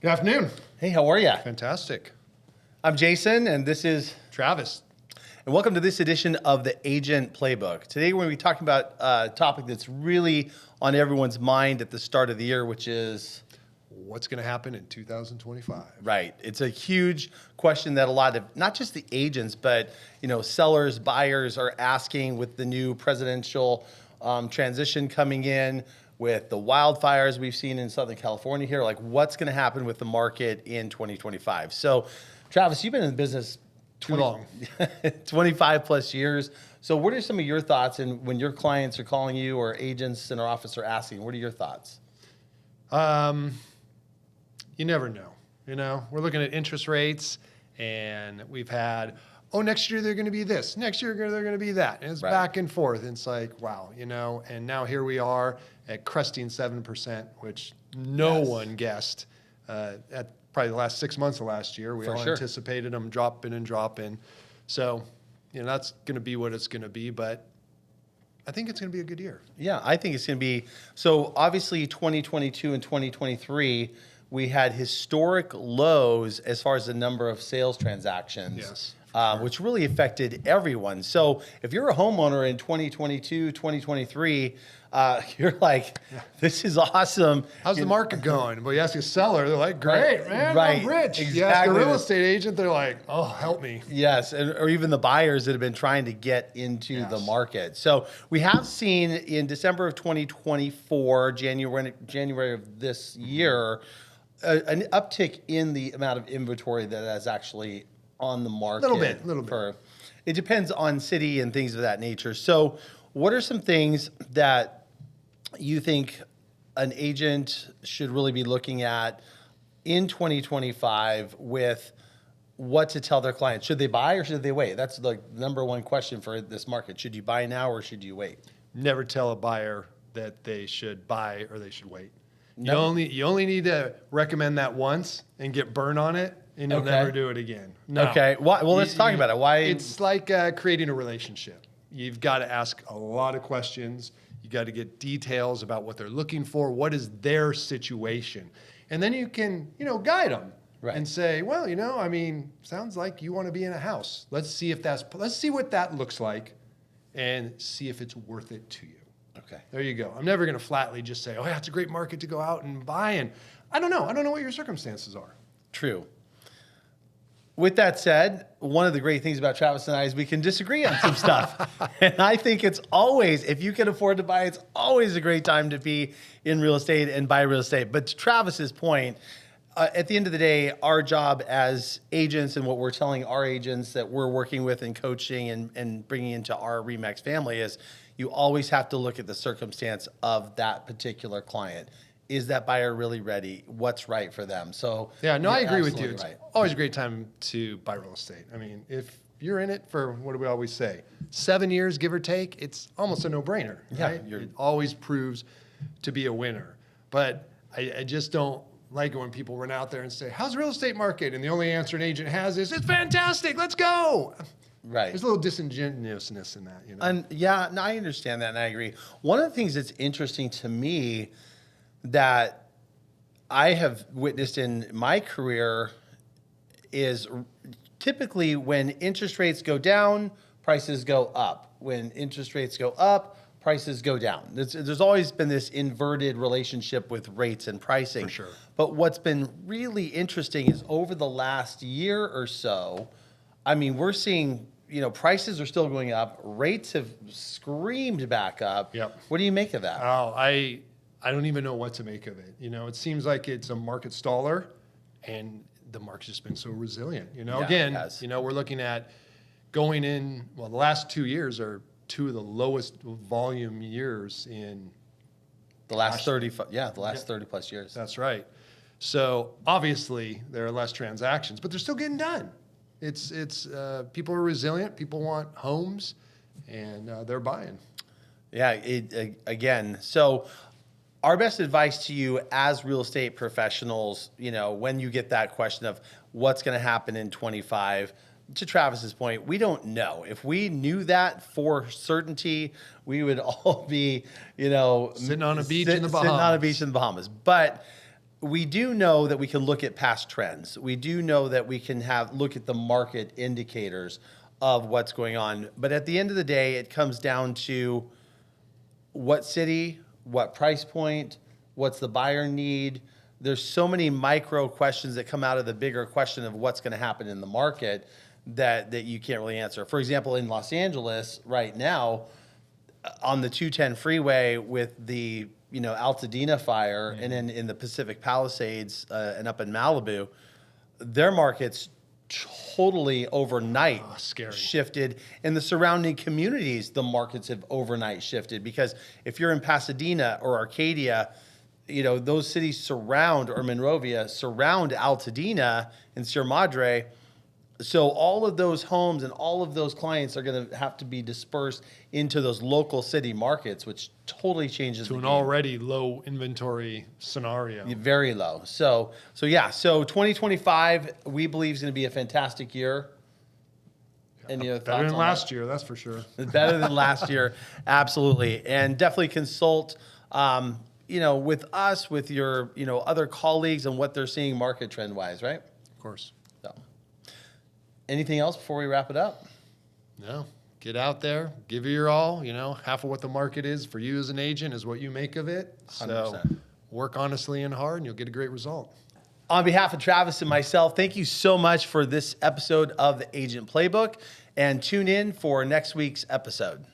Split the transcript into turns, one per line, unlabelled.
Good afternoon.
Hey, how are you?
Fantastic.
I'm Jason, and this is,
Travis.
and welcome to this edition of the Agent Playbook. Today, we're going to be talking about a topic that's really on everyone's mind at the start of the year, which is
What's going to happen in 2025?
right. It's a huge question that a lot of not just the agents, but sellers, buyers are asking with the new presidential transition coming in, with the wildfires we've seen in Southern California here. Like, what's going to happen with the market in 2025? So, Travis, you've been in the business
Too long.
25 plus years. So, what are some of your thoughts? And when your clients are calling you or agents in our office are asking, what are your thoughts?
You never know. We're looking at interest rates, and we've had, next year they're going to be this. Next year they're going to be that. And it's
Right.
back and forth. And it's like, wow, and now here we are at cresting 7%, which no
Yes.
one guessed at probably the last 6 months of last year. We
For
all
sure.
anticipated them dropping and dropping. So, that's going to be what it's going to be. But I think it's going to be a good year.
Yeah, I think it's going to be. So obviously 2022 and 2023, we had historic lows as far as the number of sales transactions.
Yes,
Which really affected everyone. So if you're a homeowner in 2022, 2023, you're like, this is awesome.
How's the market going? Well, you ask a seller, they're like, great, man,
Right.
I'm rich. You ask
Exactly.
a real estate agent, they're like, oh, help me.
Yes, or even the buyers that have been trying to get into the
Yes.
market. So we have seen in December of 2024, January of this year, an uptick in the amount of inventory that is actually on the market.
Little bit.
It depends on city and things of that nature. So what are some things that you think an agent should really be looking at in 2025 with what to tell their clients? Should they buy or should they wait? That's the number one question for this market. Should you buy now or should you wait?
Never tell a buyer that they should buy or they should wait.
Never.
You only need to recommend that once and get burned on it, and you'll
Okay.
never do it again. No.
Okay. Why? Well, let's talk about it. Why?
It's like creating a relationship. You've got to ask a lot of questions. You got to get details about what they're looking for. What is their situation? And then you can, guide them
Right.
and say, well, sounds like you want to be in a house. Let's see what that looks like and see if it's worth it to you.
Okay.
There you go. I'm never going to flatly just say, yeah, it's a great market to go out and buy. And I don't know. I don't know what your circumstances are.
True. With that said, one of the great things about Travis and I is we can disagree on some stuff. And I think it's always, if you can afford to buy, it's always a great time to be in real estate and buy real estate. But to Travis's point, at the end of the day, our job as agents and what we're telling our agents that we're working with and coaching and bringing into our RE/MAX family is you always have to look at the circumstance of that particular client. Is that buyer really ready? What's right for them? So
Yeah, no, I
you're
agree with you.
absolutely
It's
right.
always a great time to buy real estate. If you're in it for, what do we always say, 7 years, give or take, it's almost a no-brainer,
Yeah,
right?
you're-
It always proves to be a winner. But I just don't like it when people run out there and say, how's the real estate market? And the only answer an agent has is, it's fantastic, let's go.
Right.
There's a little disingenuousness in that,
And yeah, no, I understand that and I agree. One of the things that's interesting to me that I have witnessed in my career is typically when interest rates go down, prices go up. When interest rates go up, prices go down. There's always been this inverted relationship with rates and pricing.
For sure.
But what's been really interesting is over the last year or so, we're seeing, prices are still going up. Rates have screamed back up.
Yep.
What do you make of that?
Oh, I don't even know what to make of it. It seems like it's a market staller, and the market's just been so resilient.
Yeah, it
Again,
has.
we're looking at going in. Well, the last 2 years are two of the lowest volume years in.
The last 30 plus years.
That's right. So obviously there are less transactions, but they're still getting done. It's people are resilient. People want homes, and they're buying.
Yeah, again. So our best advice to you as real estate professionals, when you get that question of what's going to happen in 25, to Travis's point, we don't know. If we knew that for certainty, we would all be,
Sitting on a beach in the
Sitting on a
Bahamas.
beach in the Bahamas. But we do know that we can look at past trends. We do know that we can look at the market indicators of what's going on. But at the end of the day, it comes down to what city, what price point, what's the buyer need. There's so many micro questions that come out of the bigger question of what's going to happen in the market that you can't really answer. For example, in Los Angeles right now, on the 210 freeway with the Altadena fire, and then in the Pacific Palisades and up in Malibu, their markets totally overnight
scary.
shifted. In the surrounding communities, the markets have overnight shifted, because if you're in Pasadena or Arcadia, those cities surround, or Monrovia, surround Altadena and Sierra Madre. So all of those homes and all of those clients are going to have to be dispersed into those local city markets, which totally changes
To
the
an
game.
already low inventory scenario.
Very low. So 2025 we believe is going to be a fantastic year. Any other
Better
thoughts
than
on
last year, that's for sure.
that? Better than last year, absolutely. And definitely consult, with us, with your, other colleagues and what they're seeing market trend wise, right?
Of course.
So, anything else before we wrap it up?
No. Get out there, give it your all. Half of what the market is for you as an agent is what you make of it. So
100%.
work honestly and hard, and you'll get a great result.
On behalf of Travis and myself, thank you so much for this episode of the Agent Playbook, and tune in for next week's episode.